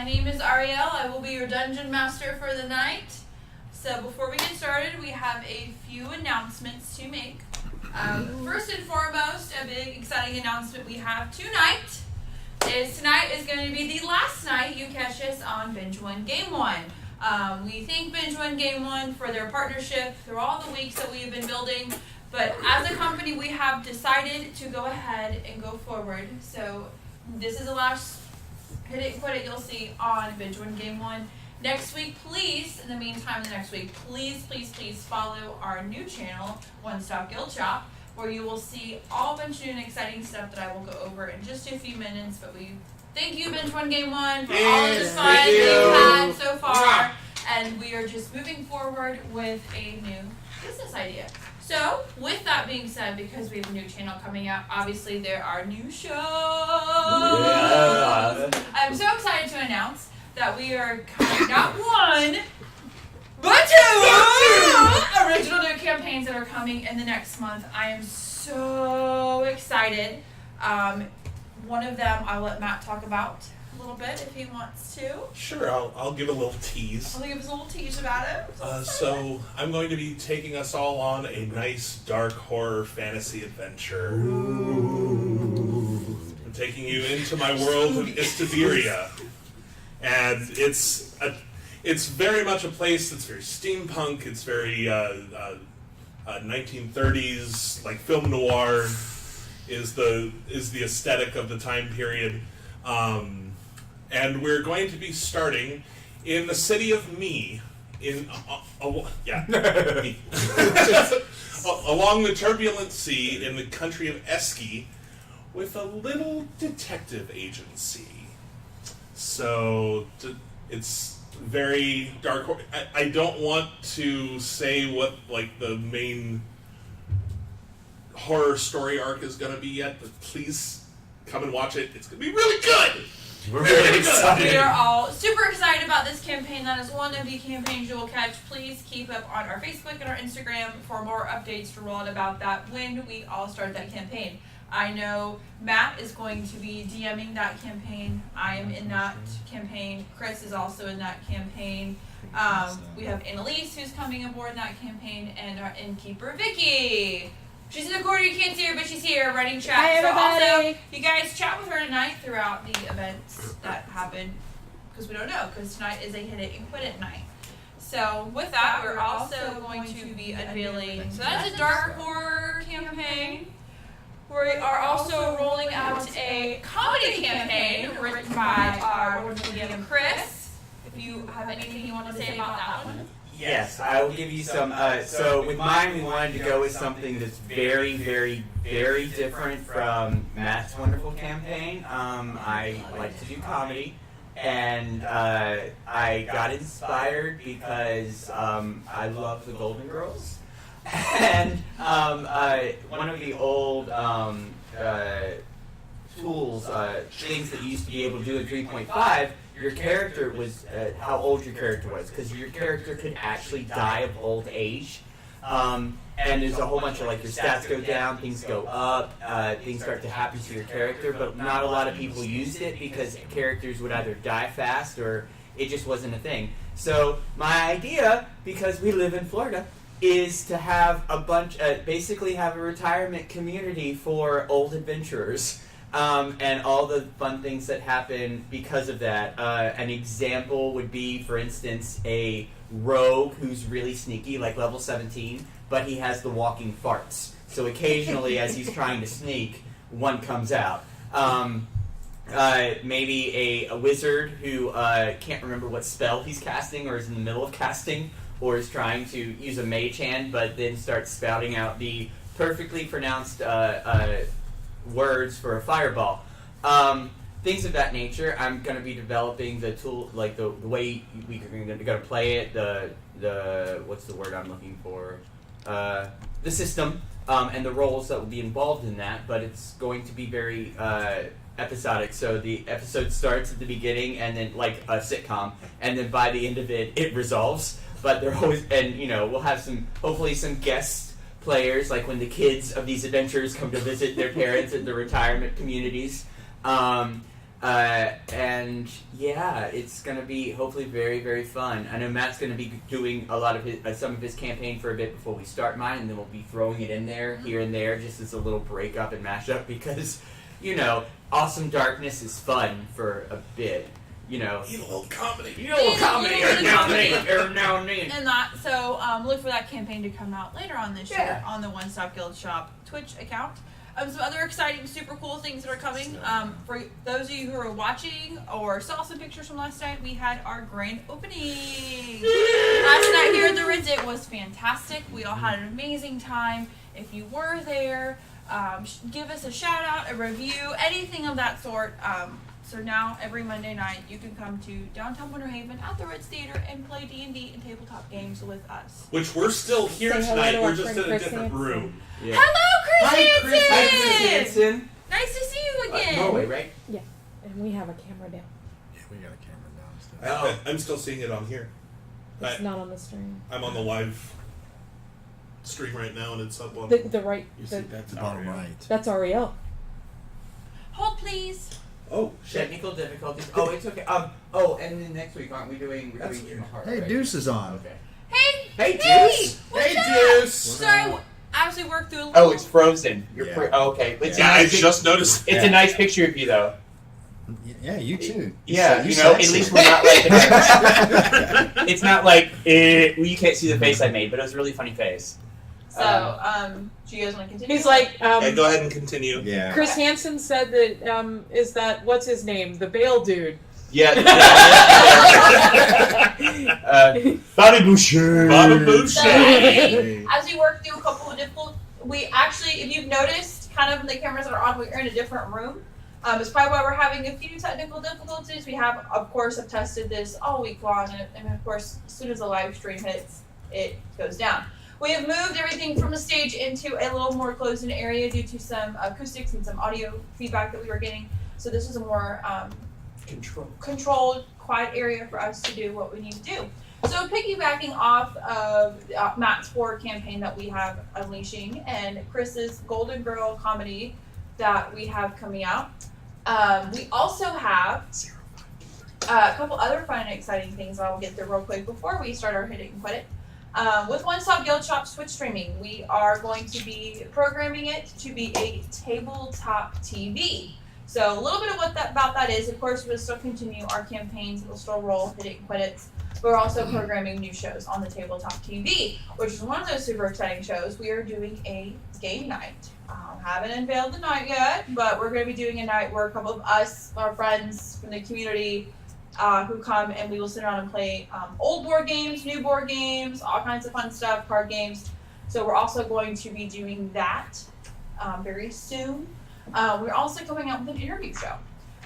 name is Ariel. I will be your dungeon master for the night. So before we get started, we have a few announcements to make. First and foremost, a big exciting announcement we have tonight is going to be the last night you catch us on Binge One Game One. We thank Binge One Game One for their partnership through all the weeks that we have been building. But as a company, we have decided to go ahead and go forward. So this is the last hit it and quit it you'll see on Binge One Game One. Next week, please, in the meantime, please follow our new channel, One Stop Guild Shop, where you will see all a bunch of new and exciting stuff that I will go over in just a few minutes. But we thank you, Binge One Game One, for all of the fun we've had so far. And we are just moving forward with a new business idea. So, with that being said, because we have a new channel coming out, obviously there are new shows. Yeah. I'm so excited to announce that we are coming not one, but two original new campaigns that are coming in the next month. I am so excited. One of them I'll let Matt talk about a little bit if he wants to. Sure, I'll give a little tease. I'll give us a little tease about it. So I'm going to be taking us all on a nice dark horror fantasy adventure. Ooh. I'm taking you into my world of Istaveria, and it's very much a place that's very steampunk. It's very 1930s, like film noir is the aesthetic of the time period. And we're going to be starting in the city of Me, along the turbulent sea in the country of Eski, with a little detective agency. So it's very dark. I don't want to say what the main horror story arc is going to be yet, but please come and watch it. It's going to be really good. We're really excited. We are all super excited about this campaign. That is one of the campaigns you will catch. Please keep up on our Facebook and our Instagram for more updates to roll out about that when we all start that campaign. I know Matt is going to be DMing that campaign. I am in that campaign. Chris is also in that campaign. We have Annalise who's coming aboard in that campaign, and our innkeeper Vicky. She's in the corner, you can't see her, but she's here writing chat. Hi, everybody. So also, you guys chat with her tonight throughout the events that happen, because we don't know, because tonight is a hit it and quit it night. So with that, we're also going to be unveiling, so that's a dark horror campaign. We are also rolling out a comedy campaign written by our wonderful DM Chris. If you have anything you want to say about that one. Yes, I will give you some. So with mine, we wanted to go with something that's very, very, very different from Matt's wonderful campaign. I like to do comedy, and I got inspired because I love the Golden Girls, and one of the old tools, things that you used to be able to do in 3.5. Your character was how old your character was, because your character could actually die of old age. And there's a whole bunch of your stats go down, things go up, things start to happen to your character, but not a lot of people used it because characters would either die fast or it just wasn't a thing. So my idea, because we live in Florida, is to have basically have a retirement community for old adventurers. And all the fun things that happen because of that. An example would be, for instance, a rogue who's really sneaky, like level 17, but he has the walking farts. So occasionally, as he's trying to sneak, one comes out. Maybe a wizard who can't remember what spell he's casting, or is in the middle of casting, or is trying to use a mage hand, but then starts spouting out the perfectly pronounced words for a fireball. Things of that nature. I'm going to be developing the tool, the way we're going to play it, the what's the word I'm looking for? The system, and the roles that will be involved in that, but it's going to be very episodic. So the episode starts at the beginning, and then like a sitcom, and then by the end of it, it resolves. But they're always, and we'll have hopefully some guest players, like when the kids of these adventurers come to visit their parents at the retirement communities. And yeah, it's gonna be hopefully very, very fun. I know Matt's gonna be doing a lot of his, some of his campaign for a bit before we start mine, and then we'll be throwing it in there here and there just as a little breakup and mashup because, Awesome Darkness is fun for a bit. You need a little comedy. Every now and then. And that, so look for that campaign to come out later on this year on the One Stop Guild Shop Twitch account. Some other exciting, super cool things that are coming. For those of you who are watching or saw some pictures from last night, we had our grand opening. Last night here at the Ritz, it was fantastic. We all had an amazing time. If you were there, give us a shout out, a review, anything of that sort. So now, every Monday night, you can come to downtown Winter Haven at the Ritz Theater and play D&D and tabletop games with us. Which we're still here tonight. We're just in a different room. Yeah. Hello, Chris Hansen! Hi, Chris Hansen! Nice to see you again. Norway, right? Yeah, and we have a camera down. Yeah, we got a camera downstairs. I'm still seeing it on here. It's not on the stream. I'm on the live stream right now, and it's up on The right. You see that's the bottom right. That's Ariel. Hold, please. Oh, Technical difficulties. Oh, it's okay. And then next week, aren't we doing Jim Hart? Hey, right? Deuce is on. Okay. Hey, Deuce! what's up? Deuce! So I actually worked through a little... Oh, it's frozen. You're Yeah. okay. It's yeah, a I nice just noticed. It's a nice picture of you, though. Yeah, you too. Yeah, You at sexy. least we're not like... it's not like, well, you can't see the face I made, but it was a really funny face. So, do you guys want to continue? He's like, Yeah, go ahead and continue. Yeah. Chris Hansen said that, is that, what's his name? The Bale dude. Yeah. Bobby Boucher. Bobby So, Boucher. as we work through a couple of difficult... We actually, if you've noticed, kind of the cameras that are on, we're in a different room. It's probably why we're having a few technical difficulties. We have, of course, have tested this all week long, and of course, as soon as the live stream hits, it goes down. We have moved everything from the stage into a little more closed-in area due to some acoustics and some audio feedback that we were getting. So this is a more controlled, quiet area for us to do what we need to do. So piggybacking off of Matt's forward campaign that we have unleashing and Chris's Golden Girl comedy that we have coming out, we also have a couple other fun and exciting things that I'll get through real quick before we start our Hit It and Quit It. With One Stop Guild Shop Twitch streaming, we are going to be programming it to be a tabletop TV. So a little bit of about that is, of course, we'll still continue our campaigns, we'll still roll Hit It and Quit It. We're also programming new shows on the tabletop TV, which is one of those super exciting shows. We are doing a game night. Haven't unveiled the night yet, but we're going to be doing a night where a couple of us, our friends from the community, who come and we will sit around and play old board games, new board games, all kinds of fun stuff, card games. So we're also going to be doing that very soon. We're also coming out with an interview show.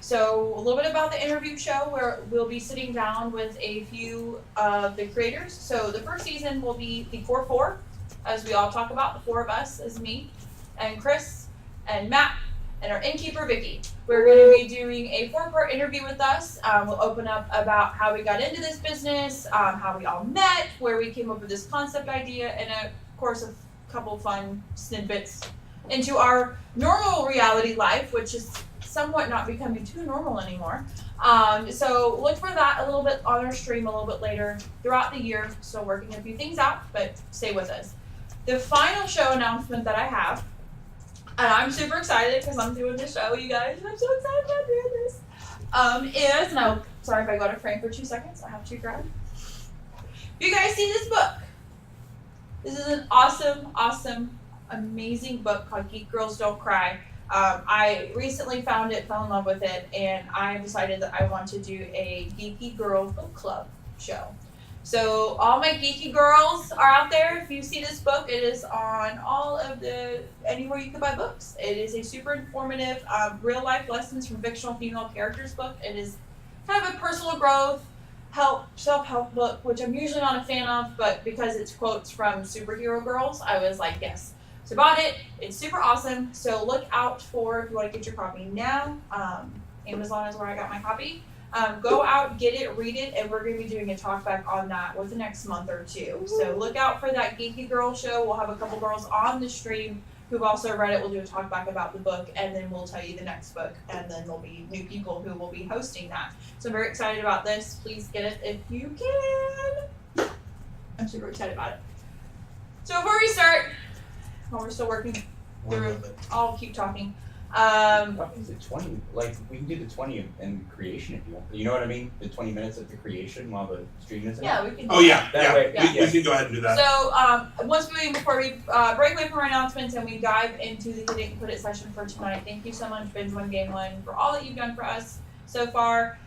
So a little bit about the interview show where we'll be sitting down with a few of the creators. So the first season will be the core four, as we all talk about, the four of us, as me and Chris and Matt and our innkeeper, Vicky. We're going to be doing a 4-part interview with us. We'll open up about how we got into this business, how we all met, where we came up with this concept idea, and of course a couple fun snippets into our normal reality life, which is somewhat not becoming too normal anymore. So look for that a little bit on our stream a little bit later throughout the year. Still working a few things out, but stay with us. The final show announcement that I have, and I'm super excited because I'm doing this show, you guys. I'm so excited about doing this. Sorry if I go out of frame for 2 seconds. I have to grab. You guys see this book? This is an awesome, amazing book called Geek Girls Don't Cry. I recently found it, fell in love with it, and I decided that I want to do a Geeky Girl Book Club show. So all my geeky girls are out there. If you see this book, it is on anywhere you can buy books. It is a super informative, real life lessons from fictional female characters book. It is kind of a personal growth, self-help book, which I'm usually not a fan of, but because it's quotes from superhero girls, I was like, yes. So bought it. It's super awesome. So look out for, if you want to get your copy now, Amazon is where I got my copy. Go out, get it, read it, and we're going to be doing a talk back on that within the next month or two. So look out for that Geeky Girl show. We'll have a couple girls on the stream who've also read it will do a talk back about the book, and then we'll tell you the next book, and then there'll be new people who will be hosting that. So I'm very excited about this. Please get it if you can. I'm super excited about it. So before we start, while we're still working through, I'll keep talking. What is it, 20? Like, we can do the 20 in creation if you want. You know what I mean? The 20 minutes of the creation while the stream is in. Yeah, we can. Oh yeah, That yeah. way, We can go ahead and do that. So before we break away from our announcements and we dive into the Hit It and Put It session for tonight, thank you so much, Binge One Game One, for all that you've done for us so far.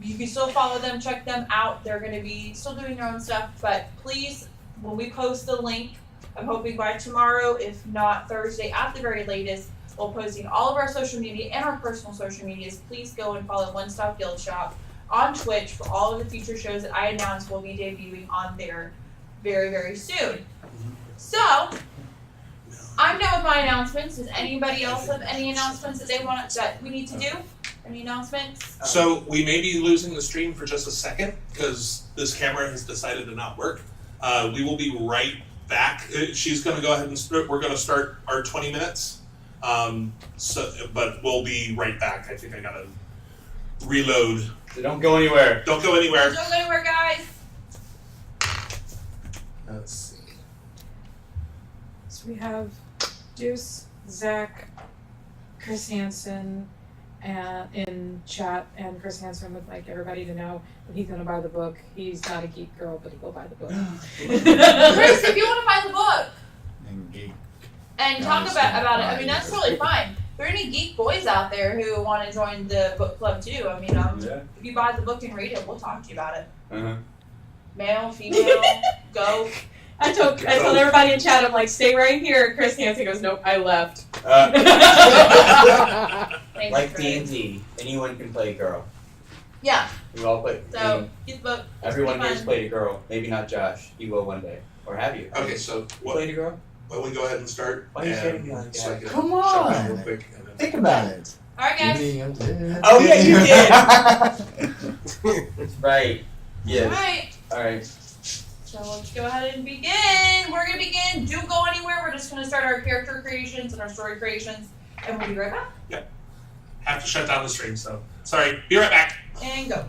You can still follow them, check them out. They're going to be still doing their own stuff, but please, when we post the link, I'm hoping by tomorrow, if not Thursday at the very latest, we'll posting all of our social media and our personal social medias. Please go and follow One Stop Guild Shop on Twitch for all of the future shows that I announced will be debuting on there very, very soon. So, I'm done with my announcements. Does anybody else have any announcements that we need to do? Any announcements? So we may be losing the stream for just a second because this camera has decided to not work. We will be right back. She's going to go ahead and we're going to start our 20 minutes. But we'll be right back. I think I gotta reload. So don't go anywhere. Don't go anywhere. Don't go anywhere, guys. Let's see. So we have Deuce, Zach, Chris Hansen, and in chat, and Chris Hansen would like everybody to know that he's gonna buy the book. He's not a geek girl, but he will buy the book. Chris, if you want to buy the book And geek. and talk about it, I mean, that's totally fine. If there are any geek boys out there who want to join the book club too, I mean, Yeah. if you buy the book and read it, we'll talk to you about it. Uh-huh. Male, female, go. I told everybody in chat, I'm like, stay right here. Chris Hansen goes, nope, I left. Thanks, Like Chris. D&D, anyone can play a girl. Yeah, We all play. so get the book. It's Everyone pretty here's fun. played a girl. Maybe not Josh. You will one day. Or have you? Okay, so You what? played a girl? Why don't we go ahead and start? Why are you and shaking me like so I that? can Come shut down on. real quick and then- Think about it. All right, guys. Oh, yeah, you did. Right. All Yes. right. Alright. So let's go ahead and begin. We're gonna begin. Don't go anywhere. We're just gonna start our character creations and our story creations, and we'll be right back. Have to shut down the stream, so sorry. Be right back. And go.